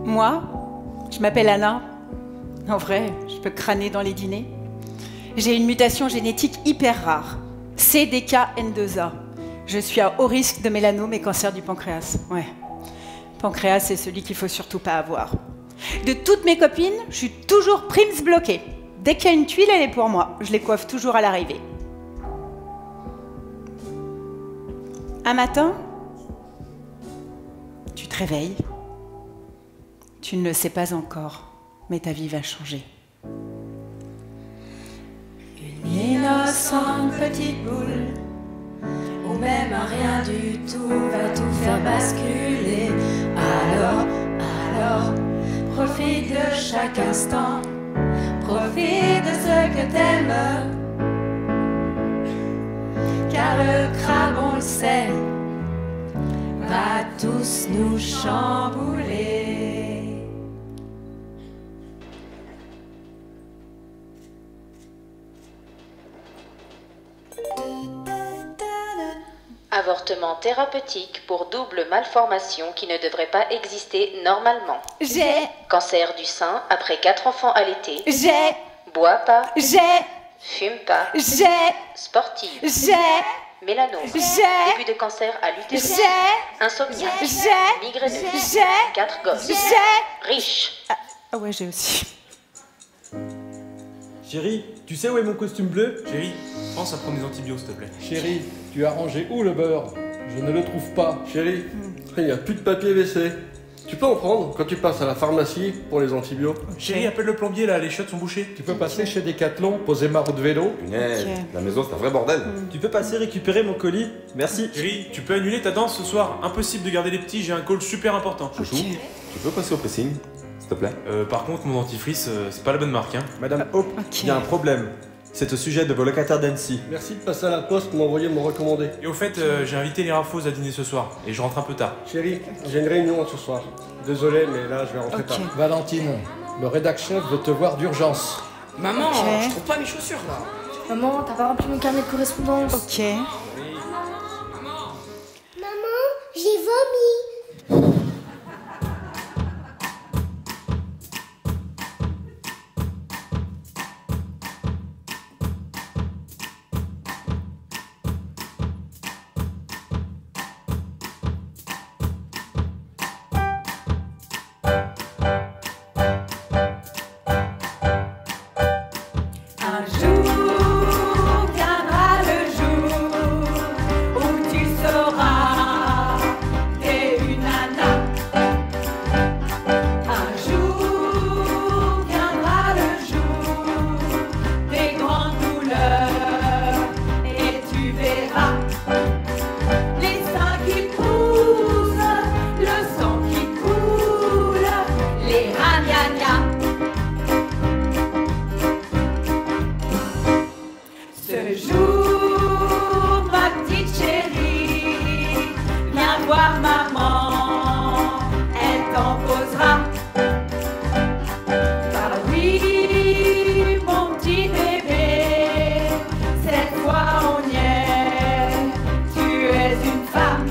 Moi, je m'appelle Anna. En vrai, je peux crâner dans les dîners. J'ai une mutation génétique hyper rare, CDKN2A. Je suis à haut risque de mélanome et cancer du pancréas. Ouais. Pancréas, c'est celui qu'il faut surtout pas avoir. De toutes mes copines, je suis toujours primes bloquée. Dès qu'il y a une tuile, elle est pour moi. Je les coiffe toujours à l'arrivée. Un matin, tu te réveilles. Tu ne le sais pas encore, mais ta vie va changer. Une innocente petite boule, ou même un rien du tout, va tout faire basculer. Alors, profite de chaque instant, profite de ce que t'aimes. Car le crabe, on le sait, va tous nous chambouler. Avortement thérapeutique pour double malformation qui ne devrait pas exister normalement. Cancer du sein après 4 enfants allaités. Bois pas. Fume pas. Sportive. Mélanome. Début de cancer à l'utérus. Insomnie. Migraineuse. 4 gosses. Riche. Ah ouais, j'ai aussi. Chérie, tu sais où est mon costume bleu? Chérie, pense à prendre des antibiotiques, s'il te plaît. Chérie, tu as rangé où le beurre? Je ne le trouve pas. Chérie, il n'y a plus de papier WC. Tu peux en prendre quand tu passes à la pharmacie pour les antibiotiques. Chérie, appelle le plombier là, les chiottes sont bouchées. Tu peux passer chez Decathlon, poser ma roue de vélo? Punaise, la maison c'est un vrai bordel. Tu peux passer récupérer mon colis? Merci. Chérie, tu peux annuler ta danse ce soir. Impossible de garder les petits, j'ai un call super important. Chouchou, tu peux passer au pressing, s'il te plaît? Par contre, mon dentifrice, c'est pas la bonne marque, hein. Madame Hope, il y a un problème. C'est au sujet de vos locataires d'Annecy. Merci de passer à la poste pour m'envoyer mon recommandé. Et au fait, j'ai invité les Rafos à dîner ce soir, et je rentre un peu tard. Chérie, j'ai une réunion ce soir. Désolé, mais là je vais rentrer tard. Valentine, le rédac-chef veut te voir d'urgence. Maman, je trouve pas mes chaussures là. Maman, t'as pas rempli mon carnet de correspondance. Ok. Maman, j'ai vomi. Un jour viendra le jour où tu sauras t'es une nana. Un jour viendra le jour des grandes douleurs et tu verras les seins qui poussent, le sang qui coule, les ragnagnas. Ce jour, ma petite chérie, viens voir maman, elle t'en posera. Bah oui, mon petit bébé, cette fois on y est, tu es une femme.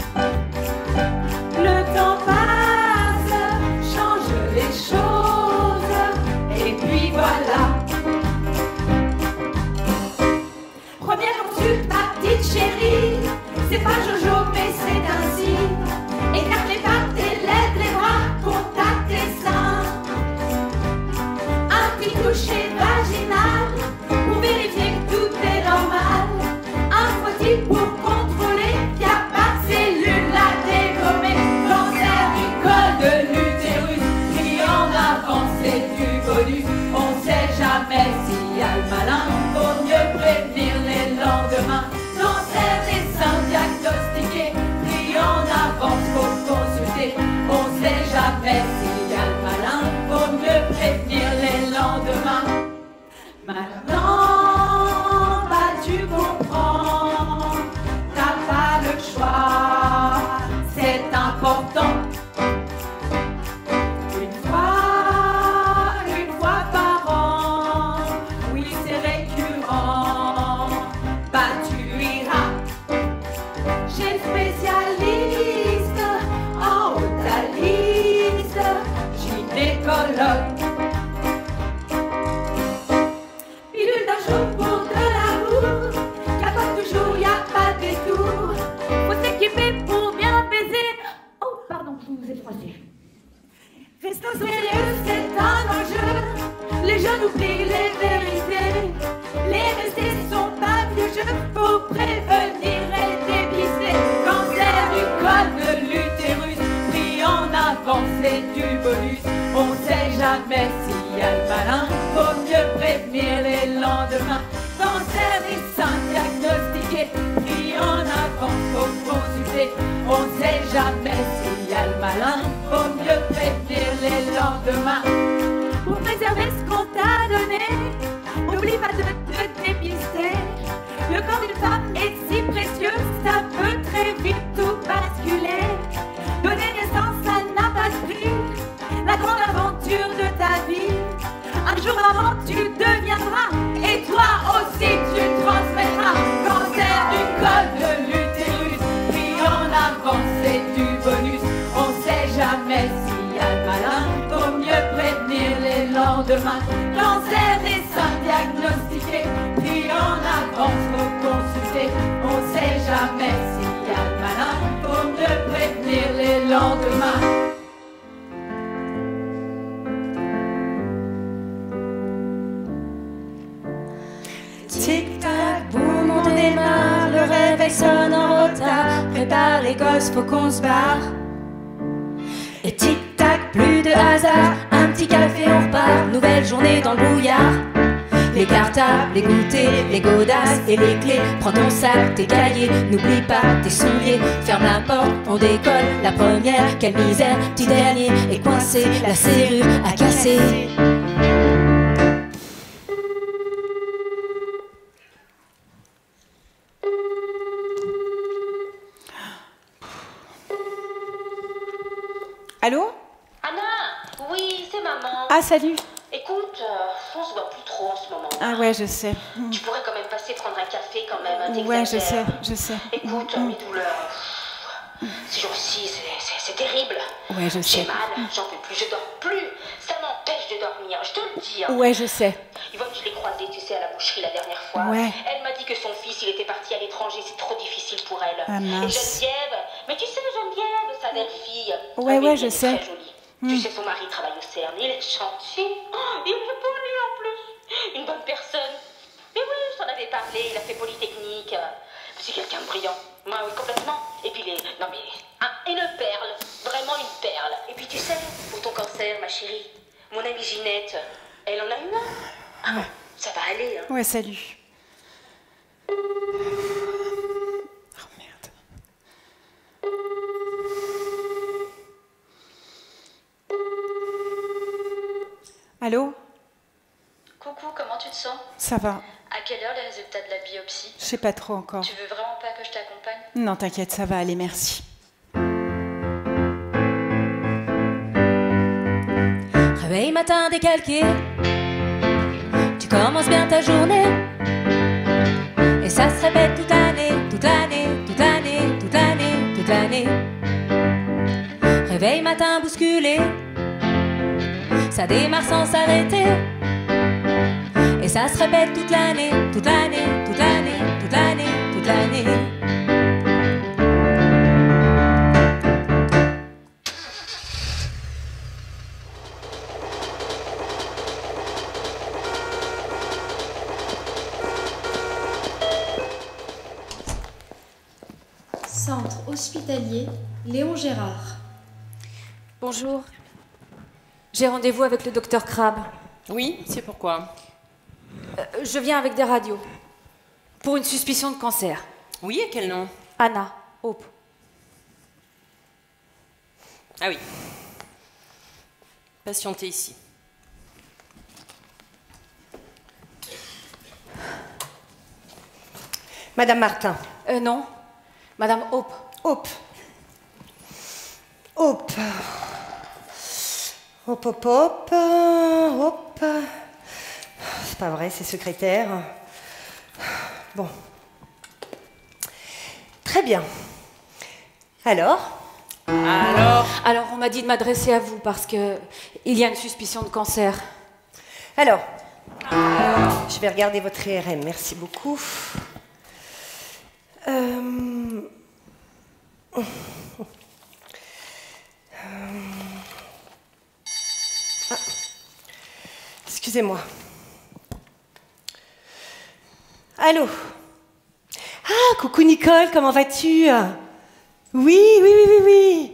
Le temps passe, change les choses, et puis voilà. Première consulte, ma petite chérie, c'est pas Jojo mais c'est ainsi. Écarte les pattes, tes lèvres, les bras, contacte tes seins. Un petit toucher vaginal pour vérifier que tout est normal. Un frottis pour contrôler qu'il n'y a pas de cellules à dégommer. Cancer du col de l'utérus, qui en avance c'est du bonus. On sait jamais s'il y a le malin, vaut mieux prévenir les lendemains. Cancer des seins diagnostiqués, pris en avance, faut consulter. On sait jamais s'il y a le malin, vaut mieux prévenir les lendemains. Maintenant, bah tu comprends, t'as pas le choix, c'est important. gynécologue. Pilule d'un jour pour de l'amour, capote toujours, y a pas de détour. Faut s'équiper pour bien baiser. Oh, pardon, je vous ai froissé. Restons sérieux, c'est un enjeu. Les jeunes oublient les vérités. Les restés sont pas vieux jeux. Faut prévenir et dépister. Cancer du col de l'utérus, pris en avance et du bonus. On sait jamais s'il y a le malin. Faut mieux prévenir les lendemains. Cancer des seins diagnostiqués, pris en avance, faut consulter. On sait jamais s'il y a le malin. Faut mieux prévenir les lendemains. Pour préserver ce qu'on t'a donné, n'oublie pas de te dépister. Le corps d'une femme est si précieux, ça peut très vite tout basculer. Donner naissance, ça n'a pas de prix, la grande aventure de ta vie. Un jour maman, tu deviendras, et toi aussi tu transmettras. Cancer du col de l'utérus, pris en avance et du bonus. On sait jamais s'il y a le malin, faut mieux prévenir les lendemains. Cancer des seins diagnostiqués, pris en avance, faut consulter. On sait jamais s'il y a le malin, faut mieux prévenir les lendemains. Tic-tac, boum, on démarre, le réveil sonne en retard. Prépare les gosses, faut qu'on se barre. Et tic-tac, plus de hasard, un petit café, on repart. Nouvelle journée dans le brouillard. Les cartables, les goûters, les godasses et les clés. Prends ton sac, tes cahiers, n'oublie pas tes souliers. Ferme la porte, on décolle, la première. Quelle misère, petit dernier est coincé, la serrure a cassé. Allô? Anna, oui, c'est maman. Ah, salut. Écoute, on se voit plus trop en ce moment. Ah ouais, je sais. Tu pourrais quand même passer prendre un café quand même, hein, Ouais, je sais, t'exagères. je sais. Écoute, mes douleurs, ces jours-ci, c'est terrible. Ouais, je sais. J'ai mal, j'en peux plus, je dors plus. Ça m'empêche de dormir, je te le dis. Hein. Ouais, je sais. Yvonne, je l'ai croisée, tu sais, à la boucherie la dernière fois. Ouais. Elle m'a dit que son fils, il était parti à l'étranger, c'est trop difficile pour elle. Ah, mince. Et Geneviève, mais tu sais, Geneviève, sa belle-fille. Ouais, ah, ouais, mais je elle est sais. Très jolie. Tu sais, son mari travaille au CERN, il est gentil. Oh, il est poli en plus. Une bonne personne. Mais oui, je t'en avais parlé, il a fait Polytechnique. C'est quelqu'un de brillant. Moi, oui, complètement. Et puis, non mais, une perle. Vraiment une perle. Et puis, tu sais, pour ton cancer, ma chérie, mon amie Ginette, elle en a eu un. Ah, Ouais. Ça va aller, hein. Ouais, salut. Oh merde. Allô? Coucou, comment tu te sens? Ça va. À quelle heure les résultats de la biopsie? Je sais pas trop encore. Tu veux vraiment pas que je t'accompagne? Non, t'inquiète, ça va aller, merci. Réveil matin décalqué, tu commences bien ta journée. Et ça se répète toute l'année, toute l'année, toute l'année, toute l'année, toute l'année. Réveil matin bousculé, ça démarre sans s'arrêter. Et ça se répète toute l'année, toute l'année, toute l'année, toute l'année, toute l'année. Centre hospitalier Léon Gérard. Bonjour. J'ai rendez-vous avec le docteur Crabe. Oui, c'est pourquoi? Je viens avec des radios. Pour une suspicion de cancer. Oui, et quel nom? Anna, Hope. Ah oui. Patientez ici. Madame Martin. Non. Madame Hope. Hope. Hope. Hop, hop, hop. Hop. C'est pas vrai, c'est secrétaire. Bon. Très bien. Alors, Alors, on m'a dit de m'adresser à vous parce que il y a une suspicion de cancer. Alors, je vais regarder votre IRM, merci beaucoup. Excusez-moi. Allô? Ah, coucou Nicole, comment vas-tu? Oui.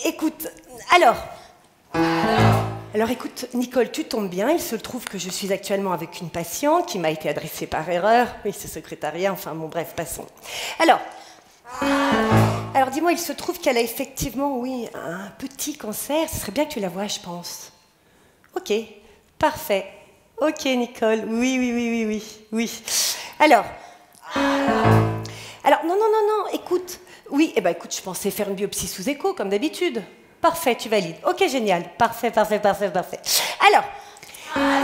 Écoute, alors écoute, Nicole, tu tombes bien, il se trouve que je suis actuellement avec une patiente qui m'a été adressée par erreur. Oui, c'est secrétariat, enfin bon, bref, passons. Alors dis-moi, il se trouve qu'elle a effectivement, oui, un petit cancer. Ce serait bien que tu la vois, je pense. Ok, parfait. Ok, Nicole, oui. Alors, non, écoute. Oui, écoute, je pensais faire une biopsie sous écho, comme d'habitude. Parfait, tu valides. Ok, génial. Parfait. Alors,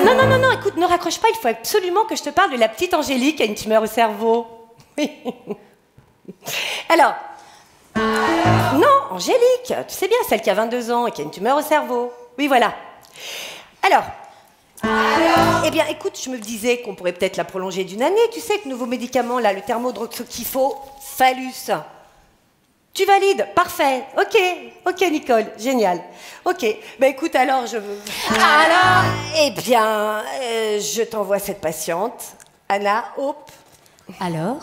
non, écoute, ne raccroche pas, il faut absolument que je te parle de la petite Angélique qui a une tumeur au cerveau. Oui. Alors, non, Angélique, tu sais bien, celle qui a 22 ans et qui a une tumeur au cerveau. Oui, voilà. Alors, eh bien, écoute, je me disais qu'on pourrait peut-être la prolonger d'une année. Tu sais, que nouveau médicament, là, le thermodroxophallus. Tu valides? Parfait. Ok, Nicole, génial. Ok, écoute, alors, eh bien, je t'envoie cette patiente. Anna, hop. Alors,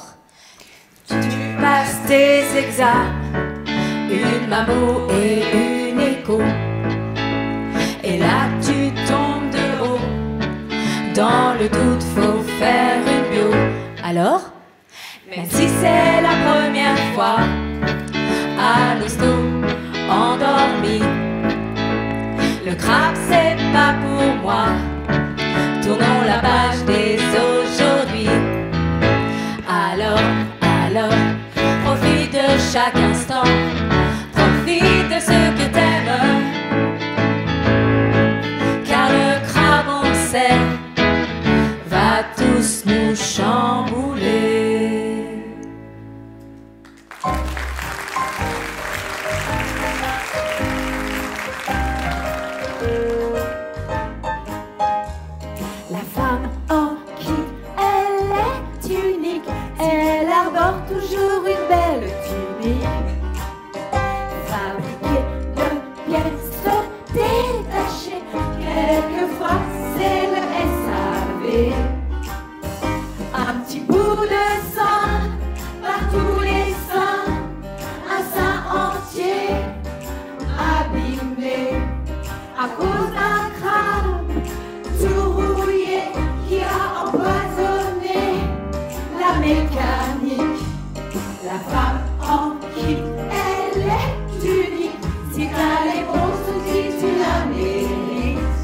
tu passes tes examens, une mammo et une écho. Et là, tu tombes de haut. Dans le doute, faut faire une bio. Alors, même si c'est la première fois, à l'hosto, endormi, le crabe, c'est pas pour moi. Tournons la page dès aujourd'hui. Alors, profite de chaque instant. Profite de ce que t'aimes. Car le crabe, on sait, va tous nous chambouler. La femme en qui elle est unique, elle arbore toujours une belle tunique, fabriquée de pièces détachées. Quelquefois c'est le SAV. Un petit bout de sang par tous les seins, un sein entier abîmé à cause d'un crabe tout rouillé qui a empoisonné la mécanique. La femme en qui elle est unique, si t'as les bons outils tu la mérites.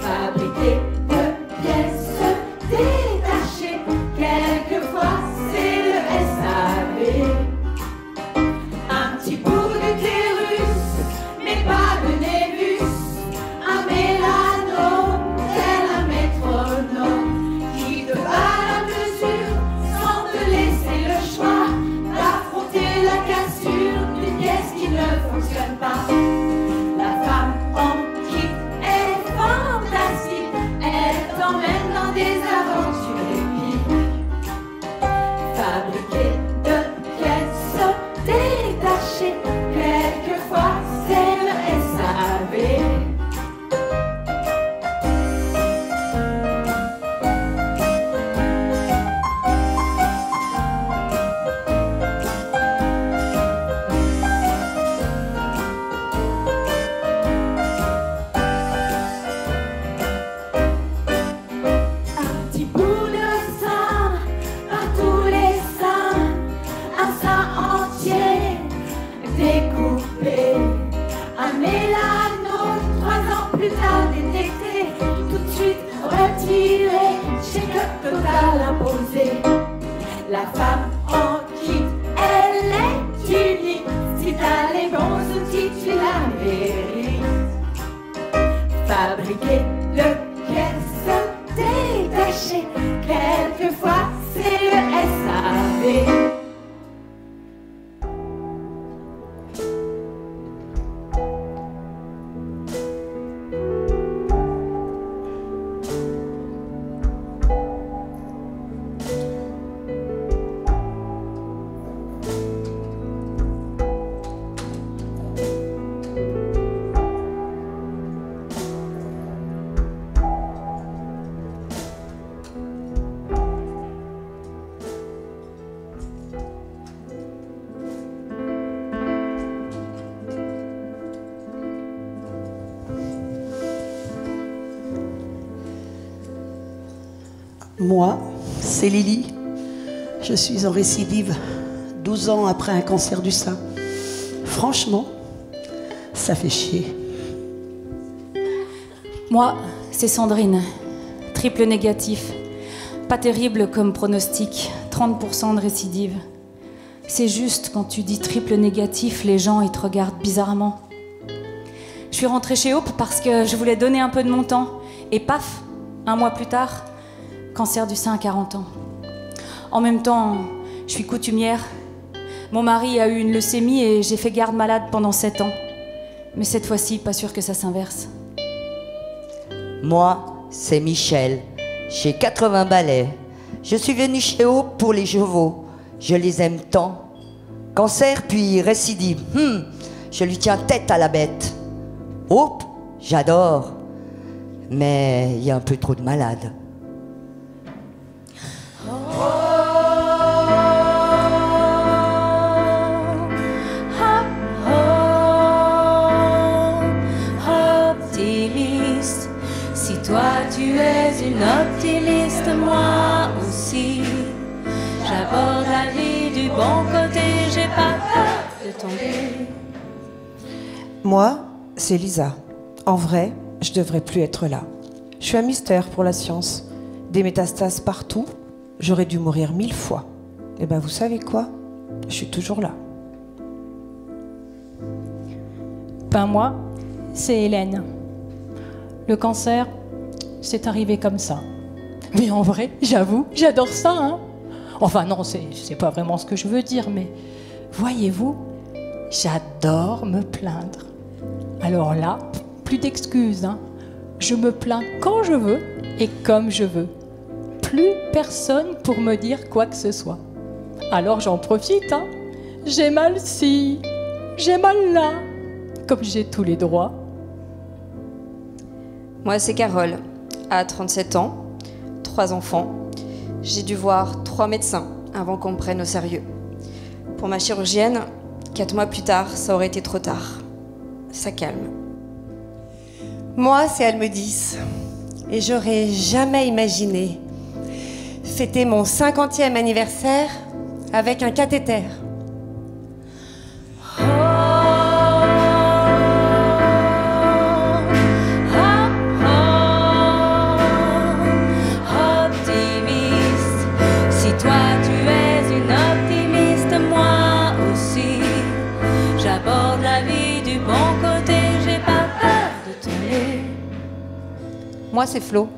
Fabriquée de pièces détachées, quelquefois c'est le SAV. Un petit bout d'utérus, mais pas de névus. Un mélanome, tel un métronome, qui te bat la mesure sans te laisser le choix d'affronter la cassure d'une pièce qui ne fonctionne pas. La femme en qui est fantastique, elle t'emmène dans des aventures épiques. Fabriquée de pièces détachées, quelquefois c'est le SAV. Un petit bout de sang par tous les seins, un sein entier découpé, un mélanome 3 ans plus tard détecté, tout de suite retiré, check-up total imposé. La femme en qui elle est unique, si t'as les bons outils tu la mérites. Fabriquée de pièces détachées, quelquefois c'est le SAV. Moi, c'est Lily. Je suis en récidive 12 ans après un cancer du sein. Franchement, ça fait chier. Moi, c'est Sandrine. Triple négatif. Pas terrible comme pronostic. 30% de récidive. C'est juste, quand tu dis triple négatif, les gens, ils te regardent bizarrement. Je suis rentrée chez Hope parce que je voulais donner un peu de mon temps. Et paf, 1 mois plus tard, cancer du sein à 40 ans. En même temps, je suis coutumière. Mon mari a eu une leucémie et j'ai fait garde malade pendant 7 ans. Mais cette fois-ci, pas sûr que ça s'inverse. Moi, c'est Michel. J'ai 80 balais. Je suis venue chez Hope pour les chevaux. Je les aime tant. Cancer puis récidive. Je lui tiens tête à la bête. Hope, j'adore. Mais il y a un peu trop de malades. Optimiste, si toi tu es une optimiste, moi aussi. J'aborde la vie du bon côté, j'ai pas peur de tomber. Moi, c'est Lisa. En vrai, je devrais plus être là. Je suis un mystère pour la science. Des métastases partout. J'aurais dû mourir 1000 fois. Et ben vous savez quoi? Je suis toujours là. Ben moi, c'est Hélène. Le cancer, c'est arrivé comme ça. Mais en vrai, j'avoue, j'adore ça, hein. Enfin non, c'est pas vraiment ce que je veux dire, mais voyez-vous, j'adore me plaindre. Alors là, plus d'excuses, hein. Je me plains quand je veux et comme je veux. Plus personne pour me dire quoi que ce soit. Alors j'en profite, hein. J'ai mal ci, j'ai mal là, comme j'ai tous les droits. Moi, c'est Carole, à 37 ans, 3 enfants. J'ai dû voir 3 médecins avant qu'on me prenne au sérieux. Pour ma chirurgienne, 4 mois plus tard, ça aurait été trop tard. Ça calme. Moi, c'est Almedis. Et j'aurais jamais imaginé fêter mon 50e anniversaire avec un cathéter. Optimiste, si toi tu es une optimiste, moi aussi. J'aborde la vie du bon côté, j'ai pas peur de tomber. Moi, c'est Flo.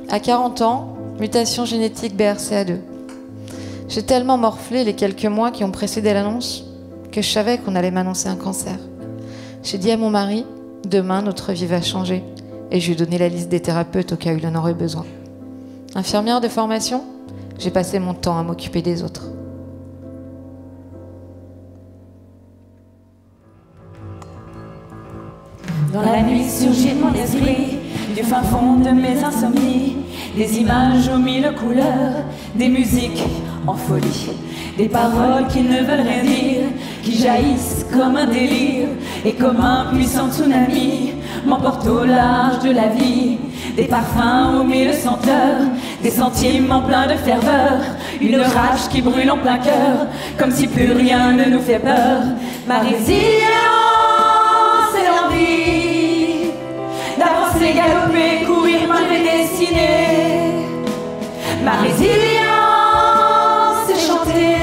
À 40 ans, mutation génétique BRCA2. J'ai tellement morflé les quelques mois qui ont précédé l'annonce que je savais qu'on allait m'annoncer un cancer. J'ai dit à mon mari, demain notre vie va changer. Et je lui ai donné la liste des thérapeutes au cas où il en aurait besoin. Infirmière de formation, j'ai passé mon temps à m'occuper des autres. Dans la nuit surgit mon esprit, du fin fond de mes insomnies, des images aux 1000 couleurs, des musiques en folie, des paroles qui ne veulent rien dire, qui jaillissent comme un délire, et comme un puissant tsunami, m'emportent au large de la vie, des parfums aux 1000 senteurs, des sentiments pleins de ferveur, une rage qui brûle en plein cœur, comme si plus rien ne nous fait peur. Ma résilience est l'envie d'avancer, galoper, courir malgré destinée. Ma résilience est chanter,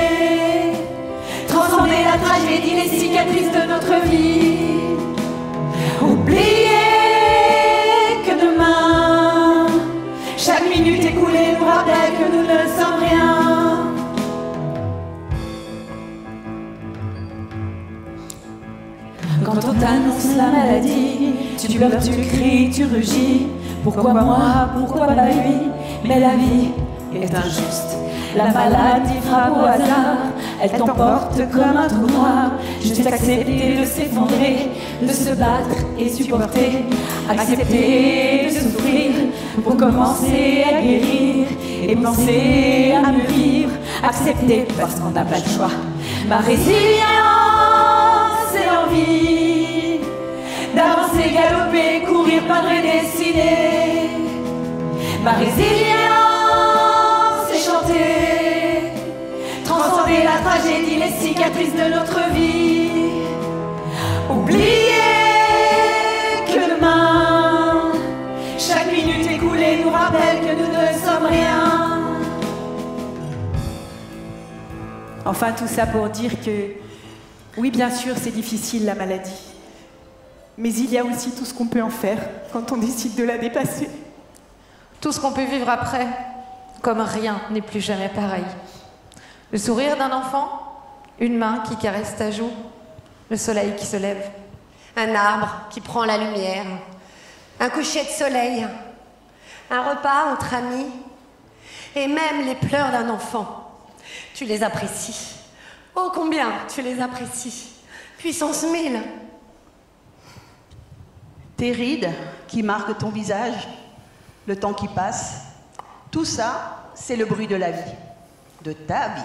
transcender la tragédie, les cicatrices de notre vie. Oublier que demain, chaque minute écoulée nous rappelle que nous ne sommes rien. Quand on t'annonce la maladie, tu pleures, tu cries, tu rugis. Pourquoi moi, pourquoi pas lui? Mais la vie est injuste. La maladie frappe au hasard, elle t'emporte comme un trou noir. Juste accepter de s'effondrer, de se battre et supporter. Accepter de souffrir pour commencer à guérir et penser à mieux vivre. Accepter parce qu'on n'a pas le choix. Ma résilience est l'envie d'avancer, galoper, courir, peindre et dessiner. Ma résilience tragédie, les cicatrices de notre vie. Oubliez que demain, chaque minute écoulée nous rappelle que nous ne sommes rien. Enfin, tout ça pour dire que, oui, bien sûr, c'est difficile la maladie. Mais il y a aussi tout ce qu'on peut en faire quand on décide de la dépasser. Tout ce qu'on peut vivre après, comme rien n'est plus jamais pareil. Le sourire d'un enfant, une main qui caresse ta joue, le soleil qui se lève. Un arbre qui prend la lumière, un coucher de soleil, un repas entre amis, et même les pleurs d'un enfant. Tu les apprécies. Oh, combien tu les apprécies. Puissance 1000. Tes rides qui marquent ton visage, le temps qui passe, tout ça, c'est le bruit de la vie, de ta vie.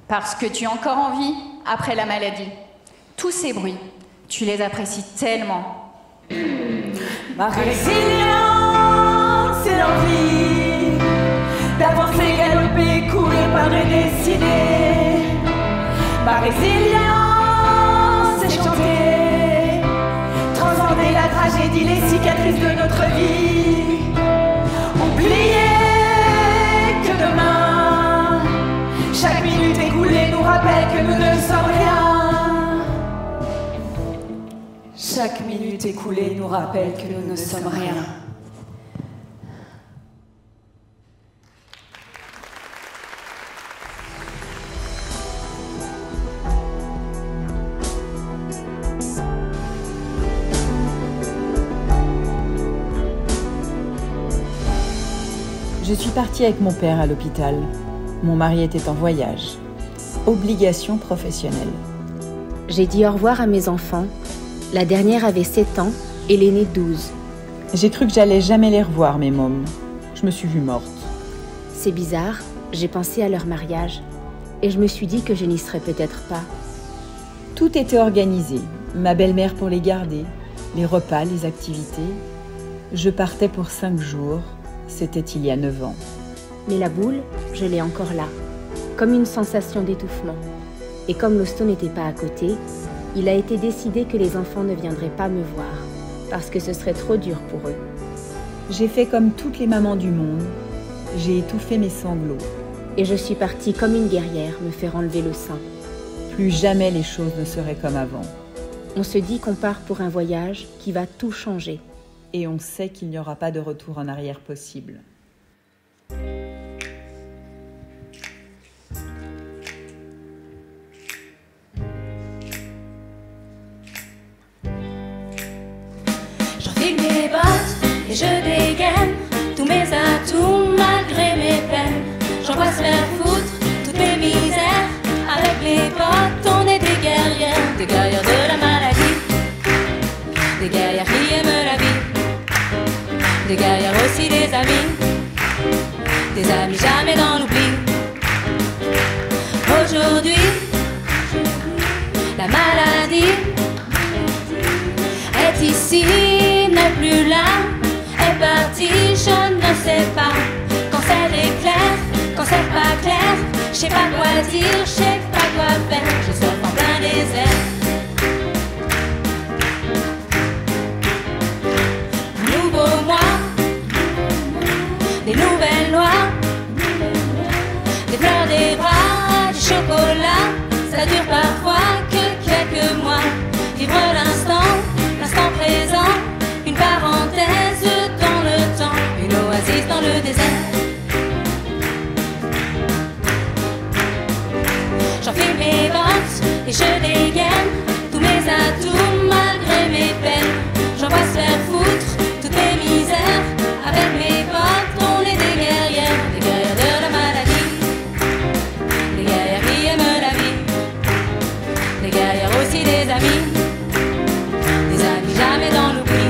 Parce que tu es encore en vie après la maladie. Tous ces bruits, tu les apprécies tellement. Ma résilience, c'est l'envie d'avancer, galoper, courir par les destinées. Ma résilience, c'est chanter, transcender la tragédie, les cicatrices de notre vie. Oubliez que demain, chaque minute écoulée nous rappelle que nous ne sommes rien. Chaque minute écoulée nous rappelle que nous ne sommes rien. Je suis partie avec mon père à l'hôpital. Mon mari était en voyage. Obligation professionnelle. J'ai dit au revoir à mes enfants. La dernière avait 7 ans et l'aînée 12. J'ai cru que j'allais jamais les revoir, mes mômes. Je me suis vue morte. C'est bizarre, j'ai pensé à leur mariage et je me suis dit que je n'y serais peut-être pas. Tout était organisé. Ma belle-mère pour les garder, les repas, les activités. Je partais pour 5 jours. C'était il y a 9 ans. Mais la boule, je l'ai encore là, comme une sensation d'étouffement. Et comme l'hosto n'était pas à côté, il a été décidé que les enfants ne viendraient pas me voir, parce que ce serait trop dur pour eux. J'ai fait comme toutes les mamans du monde. J'ai étouffé mes sanglots. Et je suis partie comme une guerrière me faire enlever le sein. Plus jamais les choses ne seraient comme avant. On se dit qu'on part pour un voyage qui va tout changer. Et on sait qu'il n'y aura pas de retour en arrière possible. J'enfile mes bottes et je dégaine tous mes atouts malgré mes peines. J'envoie se faire foutre toutes mes misères. Avec mes potes, on est des guerrières de la maladie, des guerrières qui aiment la vie. Des guerrières aussi des amis jamais dans l'oubli. Aujourd'hui, la maladie est ici, n'est plus là, est partie, je ne sais pas. Quand c'est clair, quand c'est pas clair, je sais pas quoi dire, je sais pas quoi faire, je surfe en plein désert. Nouveau mois, des nouvelles lois, des fleurs, des bras, du chocolat. Ça dure parfois que quelques mois. Vivre l'instant présent, une parenthèse dans le temps, une oasis dans le désert. J'enfile mes bottes et je dégaine tous mes atouts malgré mes peines. J'envoie se faire foutre toutes mes misères. Avec mes potes, on est des guerrières de la maladie, des guerrières qui aiment la vie, des guerrières aussi des amis jamais dans l'oubli.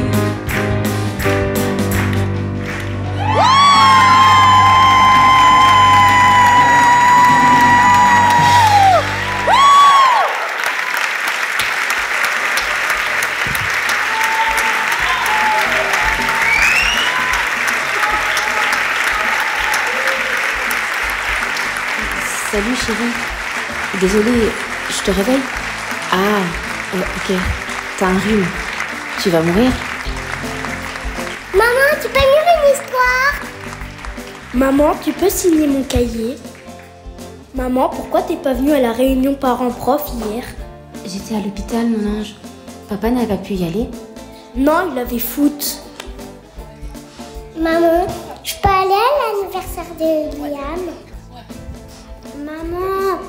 Salut chérie. Désolée, je te réveille? Ah, ok. T'as un rhume. Tu vas mourir? Maman, tu peux lire une histoire? Maman, tu peux signer mon cahier? Maman, pourquoi t'es pas venue à la réunion parents-prof hier? J'étais à l'hôpital, mon ange. Papa n'a pas pu y aller? Non, il avait foot. Maman, je peux aller à l'anniversaire de Liam? Maman,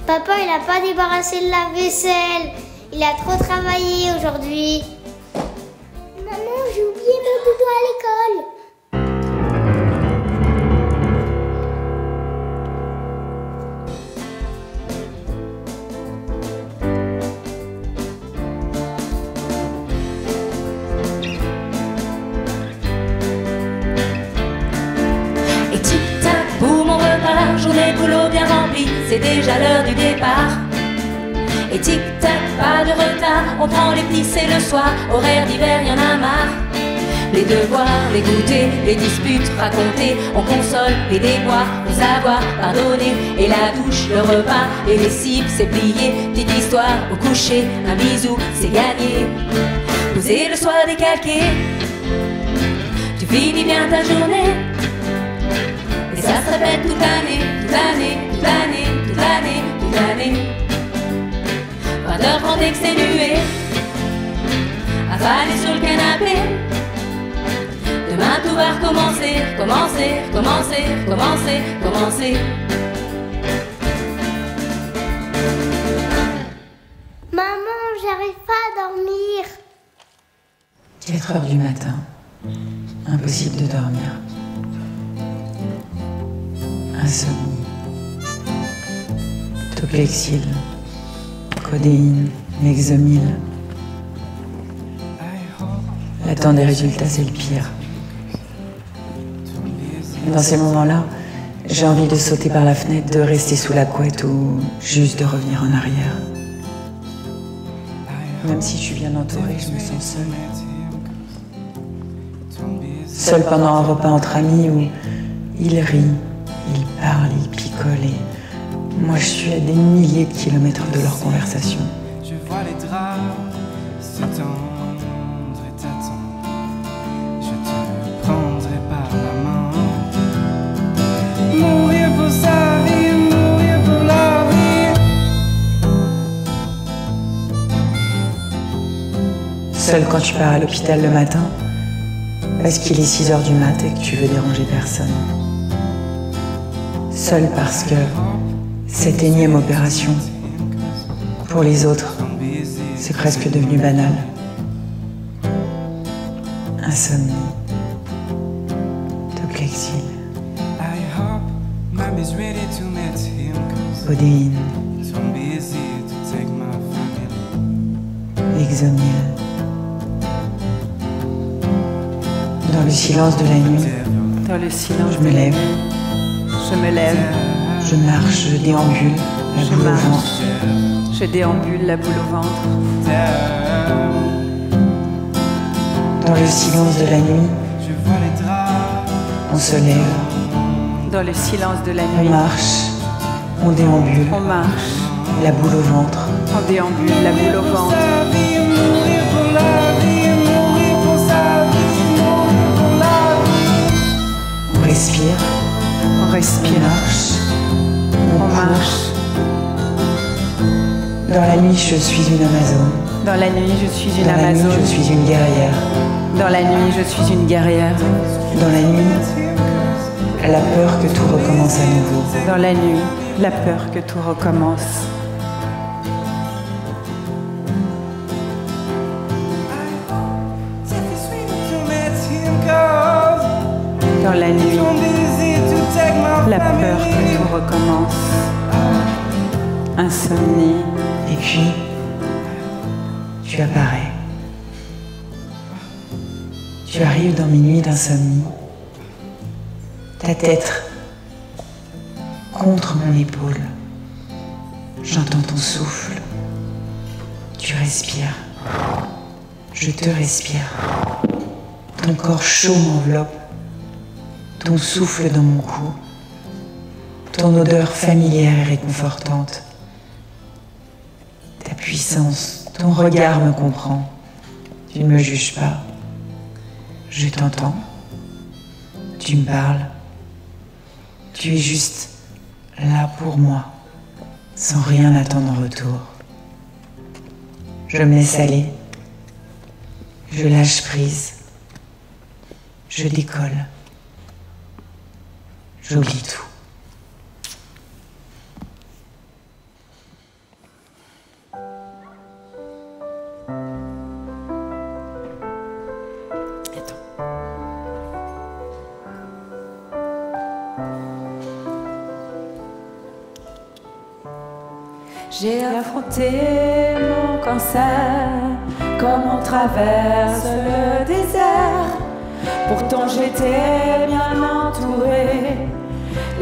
papa il a pas débarrassé le lave-vaisselle. Il a trop travaillé aujourd'hui. Maman, j'ai oublié mon doudou à l'école. Et tic-tac, boum, on repart, journée boulot bien remplie, c'est déjà l'heure du départ. Et tic-tac, pas de retard, on prend les petits, c'est le soir, horaire d'hiver, y'en a marre. Les devoirs, les goûters, les disputes racontées, on console les déboires, le savoir pardonner. Et la douche, le repas, les lessives, c'est plié, petite histoire au coucher, un bisou, c'est gagné. Poser le soir décalqué, tu finis bien ta journée. Et ça se répète toute l'année, toute l'année, toute l'année, toute l'année, toute l'année. 20h30 exténué, avalé sur le canapé. Demain tout va recommencer, recommencer, recommencer, recommencer, recommencer. Maman, j'arrive pas à dormir. 4 heures du matin. Impossible de dormir. Insomnie. Toplexil. Codéine. Mexomil. L'attente des résultats, c'est le pire. Dans ces moments-là, j'ai envie de sauter par la fenêtre, de rester sous la couette ou juste de revenir en arrière. Même si je suis bien entourée, je me sens seule. Seule pendant un repas entre amis où ils rient, ils parlent, ils picolent et moi je suis à des milliers de kilomètres de leur conversation. Je vois les draps s'étendre et t'attendre. Je te prendrai par la main. Mourir pour sa vie, mourir pour la vie. Seule quand tu pars à l'hôpital le matin, parce qu'il est 6 heures du mat et que tu veux déranger personne. Seule parce que cette énième opération, pour les autres, c'est presque devenu banal. Insomnie. Toplexil. Codéine. Mexomil. Dans le silence de la nuit, Dans le silence, je me lève. Je me lève. Je marche, je déambule, la boule au ventre. Je déambule, la boule au ventre. Dans le silence de la nuit, on se lève. Dans le silence de la On nuit, marche, on déambule, on marche. la boule au ventre. On déambule, la boule au ventre. On respire, On respire. on marche, on On court. marche. Dans la nuit, je suis une Amazone. Dans la nuit, je suis une Dans la nuit, Amazone. je suis une guerrière. Dans la nuit, je suis une guerrière. Dans la nuit, la peur que tout recommence à nouveau. Dans la nuit, la peur que tout recommence. Dans la nuit, la peur que tout recommence. Insomnie. Et puis, tu apparais. Tu arrives dans mes nuits d'insomnie. Ta tête contre mon épaule. J'entends ton souffle. Tu respires. Je te respire. Ton corps chaud m'enveloppe. Ton souffle dans mon cou. Ton odeur familière et réconfortante. puissance, ton regard me comprend. Tu ne me juges pas. Je t'entends. Tu me parles. Tu es juste là pour moi, sans rien attendre en retour. Je me laisse aller. Je lâche prise. Je décolle. J'oublie tout. J'ai affronté mon cancer comme on traverse le désert. Pourtant j'étais bien entourée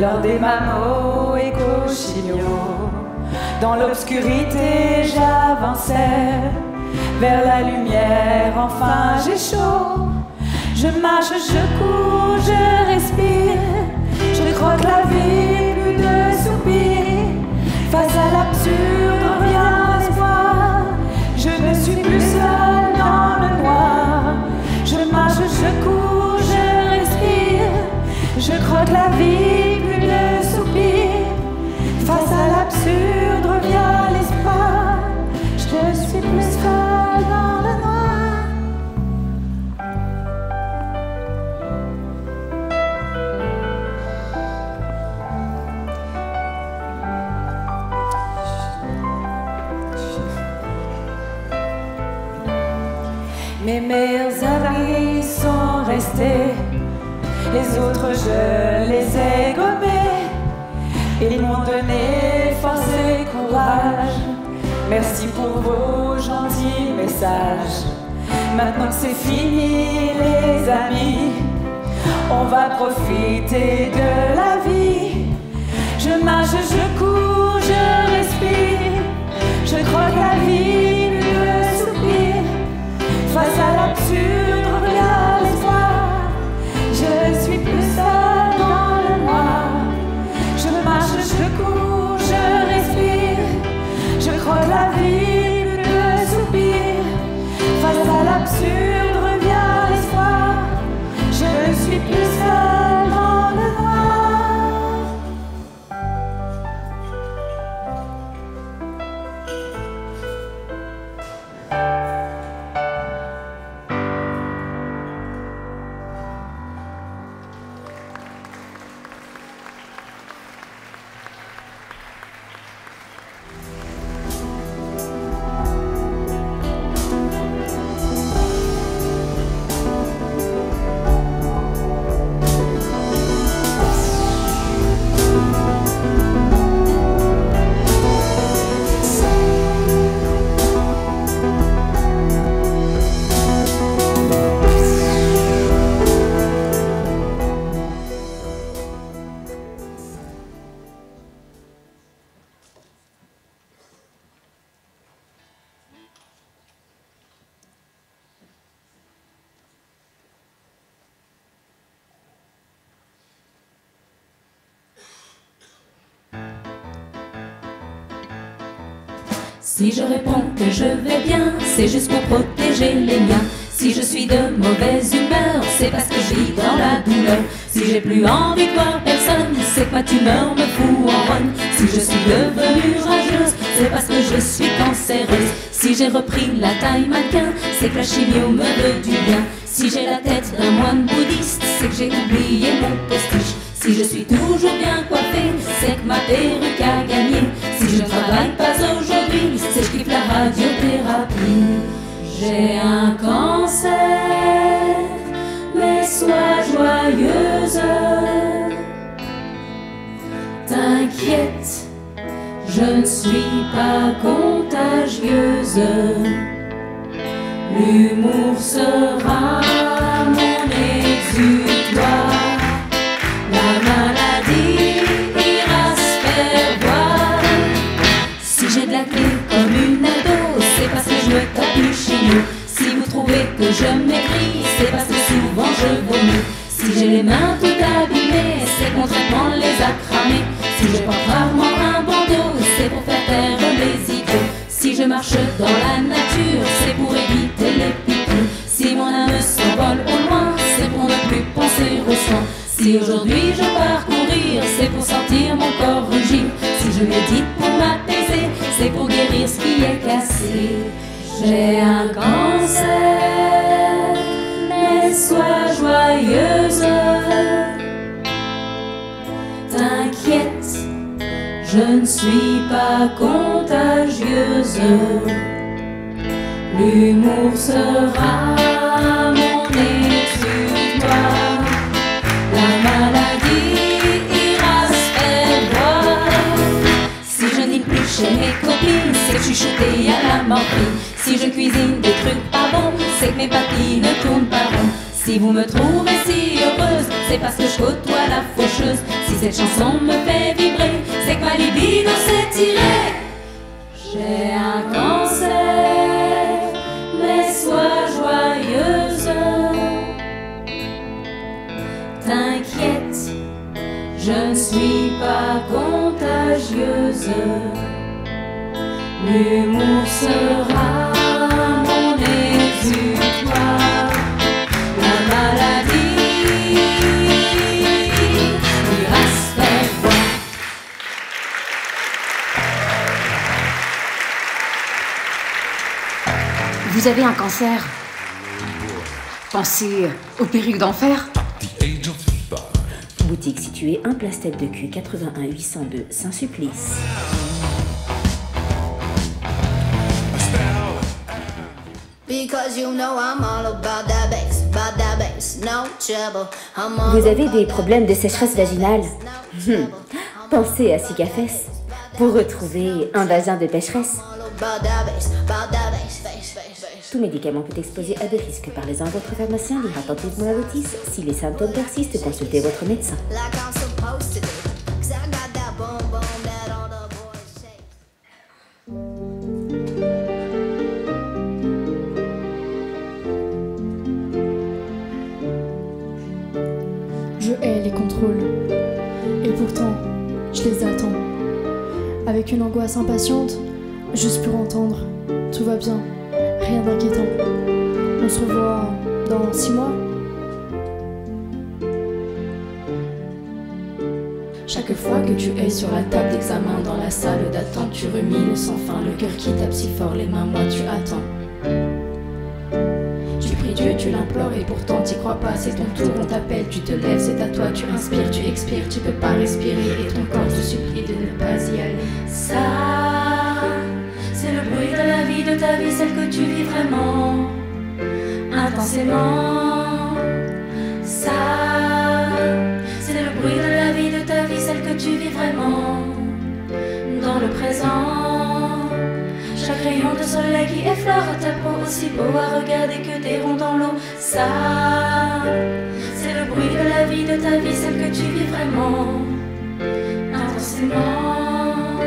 lors des mammo et cochignots. Dans l'obscurité j'avançais vers la lumière, enfin j'ai chaud. Je marche, je cours, je respire, je croque la vie, plus de soupirs. Face à l'absurde, rien l'espoir. Je ne suis plus seule dans le noir. Je marche, je cours, je respire. Je croque la vie, plus de soupirs. Face à l'absurde, revient l'espoir. Je ne suis plus seule dans le noir. Mes meilleurs amis sont restés, les autres je les ai gommés. Ils m'ont donné force et courage. Merci pour vos gentils messages. Maintenant que c'est fini les amis, on va profiter de la vie. Je marche, je cours, je respire, je croque la vie, plus de soupirs. Face à l'absurde, revient l'espoir. Je suis plus seule dans le noir. Je marche, je cours, je respire. Je croque la vie, plus de soupirs. Face à l'absurde, revient l'espoir. Je suis plus seule dans le noir. Si je réponds que je vais bien, c'est juste pour protéger les miens. Si je suis de mauvaise humeur, c'est parce que je vis dans la douleur. Si j'ai plus envie de voir personne, c'est que ma tumeur me fout en rogne. Si je suis devenue rageuse, c'est parce que je suis cancéreuse. Si j'ai repris la taille mannequin, c'est que la chimio me veut du bien. Si j'ai la tête d'un moine bouddhiste, c'est que j'ai oublié mon postiche. Si je suis toujours bien coiffée, c'est que ma perruque a gagné. Si je ne travaille pas aujourd'hui, c'est que je kiffe la radiothérapie. J'ai un cancer, mais sois joyeuse. T'inquiète, je ne suis pas contagieuse. L'humour sera mon exutoire. La maladie ira se faire voir. Si j'ai de la clé comme une ado, c'est parce que je me tape chez nous. Si vous trouvez que je m'écris, c'est parce que souvent je vomis. Si j'ai les mains toutes abîmées, c'est que mon traitement les a cramées. Si je porte rarement un bandeau, c'est pour faire taire les idiots. Si je me marche dans la nature, c'est pour éviter les piqûres. Si mon âme s'envole au loin, c'est pour ne plus penser au soin. Si aujourd'hui je pars courir, c'est pour sentir mon corps rugir. Si je médite pour m'apaiser, c'est pour guérir ce qui est cassé. J'ai un cancer, mais sois joyeuse. T'inquiète, je ne suis pas contagieuse. L'humour sera mon exutoire. La maladie ira se faire voir. Si je n'ai plus chez mes copines, c'est que je suis shootée à la morphine. Si je cuisine des trucs pas bons, c'est que mes papilles ne tournent pas rond. Si vous me trouvez si heureuse, c'est parce que je côtoie la faucheuse. Si cette chanson me fait vibrer, c'est que ma libido s'est tirée. J'ai un cancer, mais sois joyeuse. T'inquiète, je ne suis pas contagieuse. L'humour sera mon exutoire. La maladie ira se faire voir. Vous avez un cancer. Pensez au perruque d'enfer. Boutique située 1 place Tête de Cul 81 802 Saint-Supplice. Vous avez des problèmes de sécheresse vaginale? Pensez à Cicafès pour retrouver un vagin de pécheresse. Tout médicament peut exposer à des risques. Parlez-en à votre pharmacien, lire attentivement la notice. Si les symptômes persistent, consultez votre médecin. Je hais les contrôles. Et pourtant, je les attends. Avec une angoisse impatiente, juste pour entendre. Tout va bien, rien d'inquiétant. On se revoit dans 6 mois. Chaque fois que tu es sur la table d'examen, dans la salle d'attente, tu rumines sans fin, le cœur qui tape si fort, les mains, moi tu attends. Tu pries Dieu, tu l'implores et pourtant t'y crois pas, c'est ton tour, on t'appelle, tu te lèves, c'est à toi, tu inspires, tu expires, tu peux pas respirer et ton corps te supplie de ne pas y aller. Ça, c'est le bruit de la vie, de ta vie, celle que tu vis vraiment, intensément. Ça, c'est le bruit de la vie, de ta vie, celle que tu vis vraiment, dans le présent. Chaque rayon de soleil qui effleure ta peau, aussi beau à regarder que des ronds dans l'eau. Ça, c'est le bruit de la vie, de ta vie, celle que tu vis vraiment, intensément.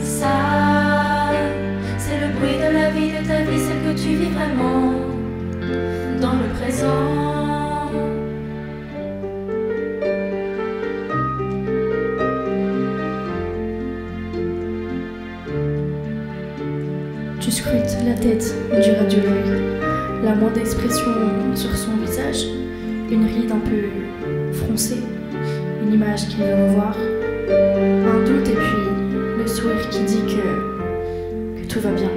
Ça, c'est le bruit de la vie, de ta vie, celle que tu vis vraiment, dans le présent. Tu scrutes la tête du radiologue, la moindre expression sur son visage, une ride un peu froncée, une image qu'il veut revoir, un doute et puis le sourire qui dit que tout va bien.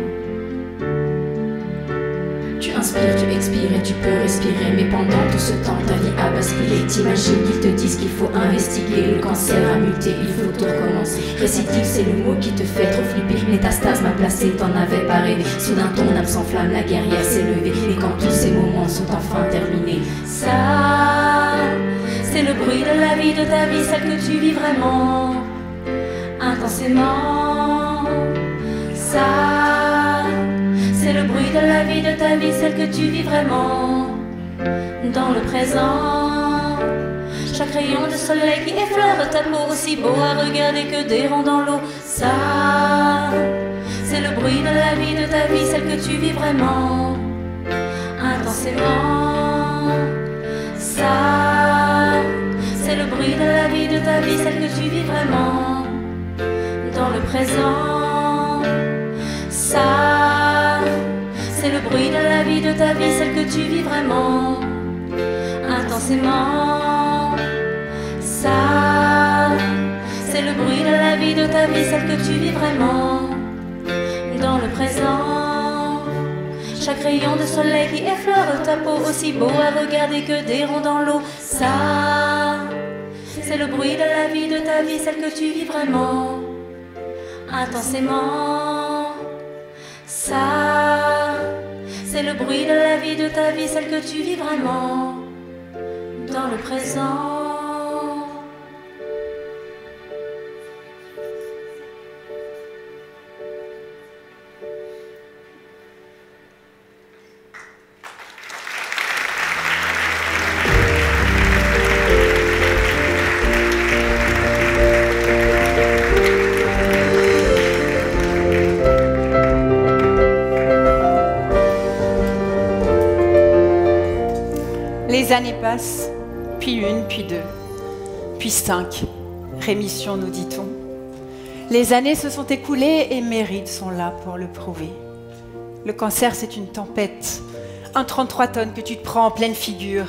Tu inspires, tu expires et tu peux respirer, mais pendant tout ce temps ta vie a basculé. T'imagines qu'ils te disent qu'il faut investiguer, le cancer a muté, il faut tout recommencer. Récidive, c'est le mot qui te fait trop flipper. Métastase m'a placé, t'en avais pas rêvé. Soudain ton âme s'enflamme, la guerrière s'est levée. Et quand tous ces moments sont enfin terminés, ça, c'est le bruit de la vie, de ta vie, celle que tu vis vraiment, intensément. Ça, c'est le bruit de la vie, de ta vie, celle que tu vis vraiment, dans le présent. Chaque rayon de soleil qui effleure ta peau, aussi beau à regarder que des ronds dans l'eau. Ça, c'est le bruit de la vie, de ta vie, celle que tu vis vraiment, intensément. Ça, c'est le bruit de la vie, de ta vie, celle que tu vis vraiment, dans le présent. Ça, bruit de la vie de ta vie, celle que tu vis vraiment, intensément. Ça, c'est le bruit de la vie de ta vie, celle que tu vis vraiment, dans le présent. Chaque rayon de soleil qui effleure ta peau, aussi beau à regarder que des ronds dans l'eau. Ça, c'est le bruit de la vie de ta vie, celle que tu vis vraiment, intensément. Ça, c'est le bruit de la vie de ta vie, celle que tu vis vraiment, dans le présent. Les années passent, puis une, puis deux, puis 5. Rémission, nous dit-on. Les années se sont écoulées et mes rides sont là pour le prouver. Le cancer, c'est une tempête, un 33 tonnes que tu te prends en pleine figure,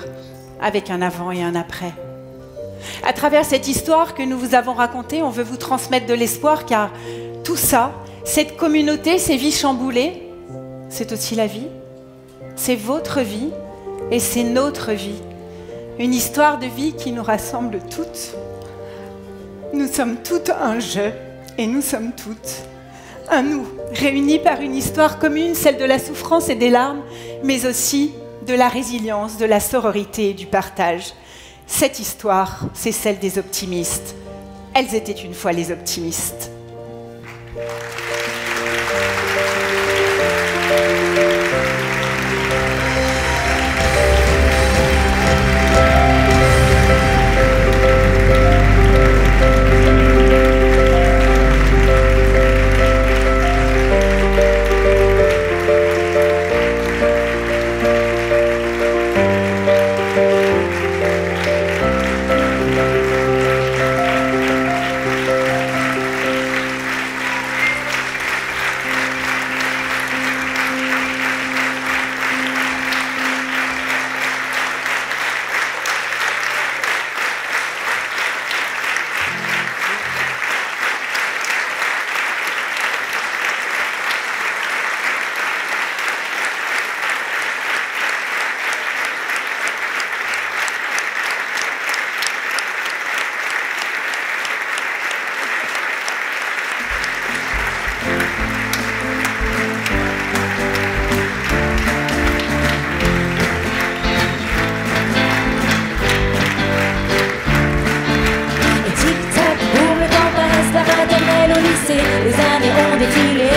avec un avant et un après. À travers cette histoire que nous vous avons racontée, on veut vous transmettre de l'espoir, car tout ça, cette communauté, ces vies chamboulées, c'est aussi la vie. C'est votre vie. Et c'est notre vie, une histoire de vie qui nous rassemble toutes. Nous sommes toutes un je et nous sommes toutes un nous, réunis par une histoire commune, celle de la souffrance et des larmes, mais aussi de la résilience, de la sororité et du partage. Cette histoire, c'est celle des optimistes. Elles étaient une fois les optimistes. Les années ont défilé.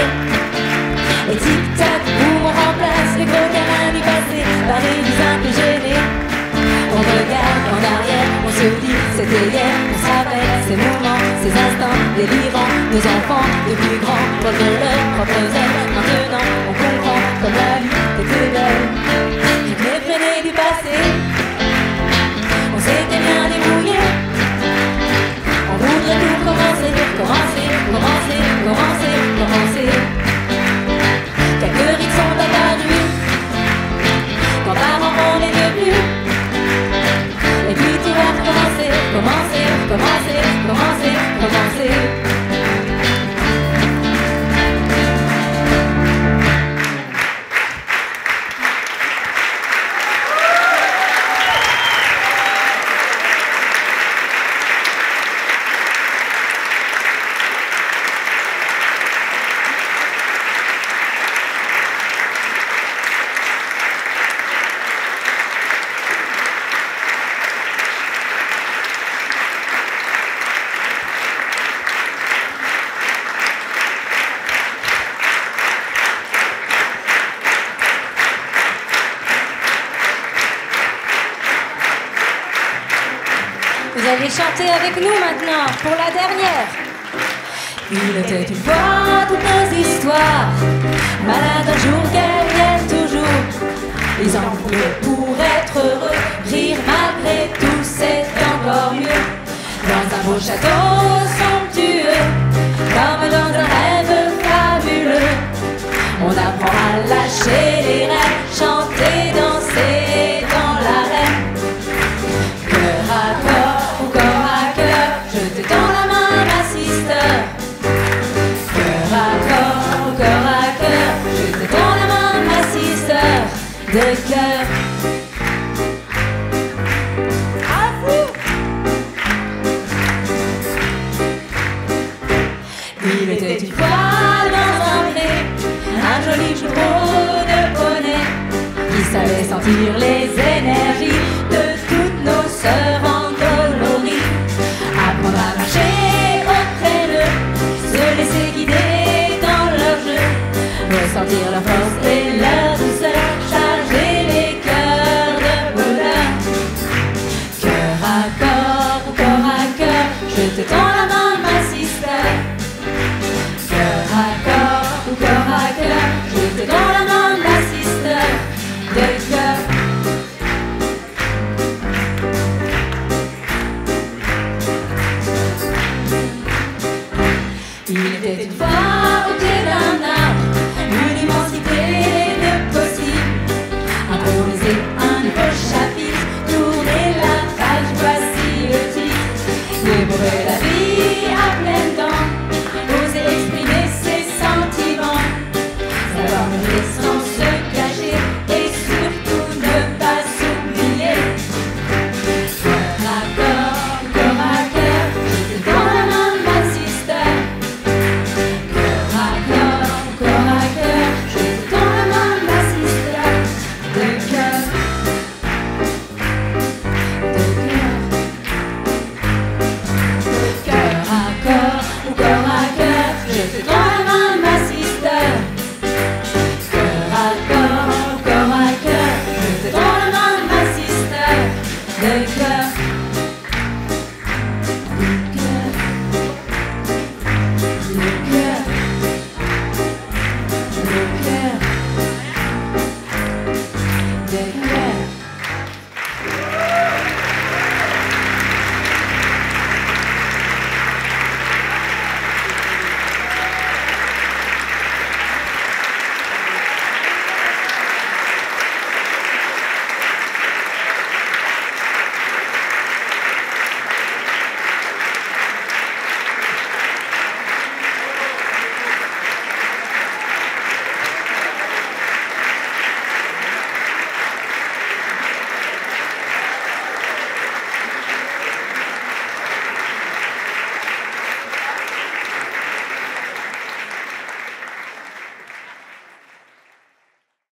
Et tic-tac, boum, on remplace les gros câlins du passé par des visages plus gênés. On regarde en arrière, on se dit c'était hier. On se rappelle ces moments, ces instants délirants. Nos enfants, de plus grands, volent de leurs propres ailes. Maintenant, on comprend comme la vie était belle. Les freinés du passé, on s'était bien débrouillé. On voudrait tout commencer, commencer, commencer, commencer, commencer. Quelques rides sont apparues quand parents on les veut plus. Et puis tout va recommencer, commencer, commencer, commencer, commencer. Vous allez chanter avec nous maintenant, pour la dernière. Il était une fois toutes nos histoires, malades un jour, guerrières toujours. Ils en voulaient pour être heureux, rire malgré tout, c'est encore mieux. Dans un beau château somptueux, comme dans un rêve fabuleux, on apprend à lâcher les rêves. de cœur. À vous. Il était une fois dans un pré, un joli chevreau de poney, qui savait sentir les énergies de toutes nos sœurs endolories. Apprendre à marcher auprès d'eux, se laisser guider dans leur jeu, ressentir leur force et leur douceur, charger les cœurs de bonheur. Cœur à corps ou corps à cœur, je te tends la main, ma sister. Cœur à corps ou corps à cœur, je te tends la main, ma sister. De cœur. Il était une fois au pied d'un arbre, une immensité de possibles. Improviser un nouveau chapitre, tourner la page, voici le titre. Dévorer la vie à pleines dents, oser exprimer ses sentiments, savoir mûrir sans se cacher et surtout ne pas s'oublier. Cœur à corps, corps à cœur, je te tends la main, ma sister. Cœur à cœur, je te tends la main, ma sister. De cœur, de cœur. Cœur à corps ou corps à cœur, je te tends la main, ma sister. Cœur à corps ou corps à cœur, je te tends la main, ma sister. De cœur, de cœur, de cœur, de cœur, de cœur.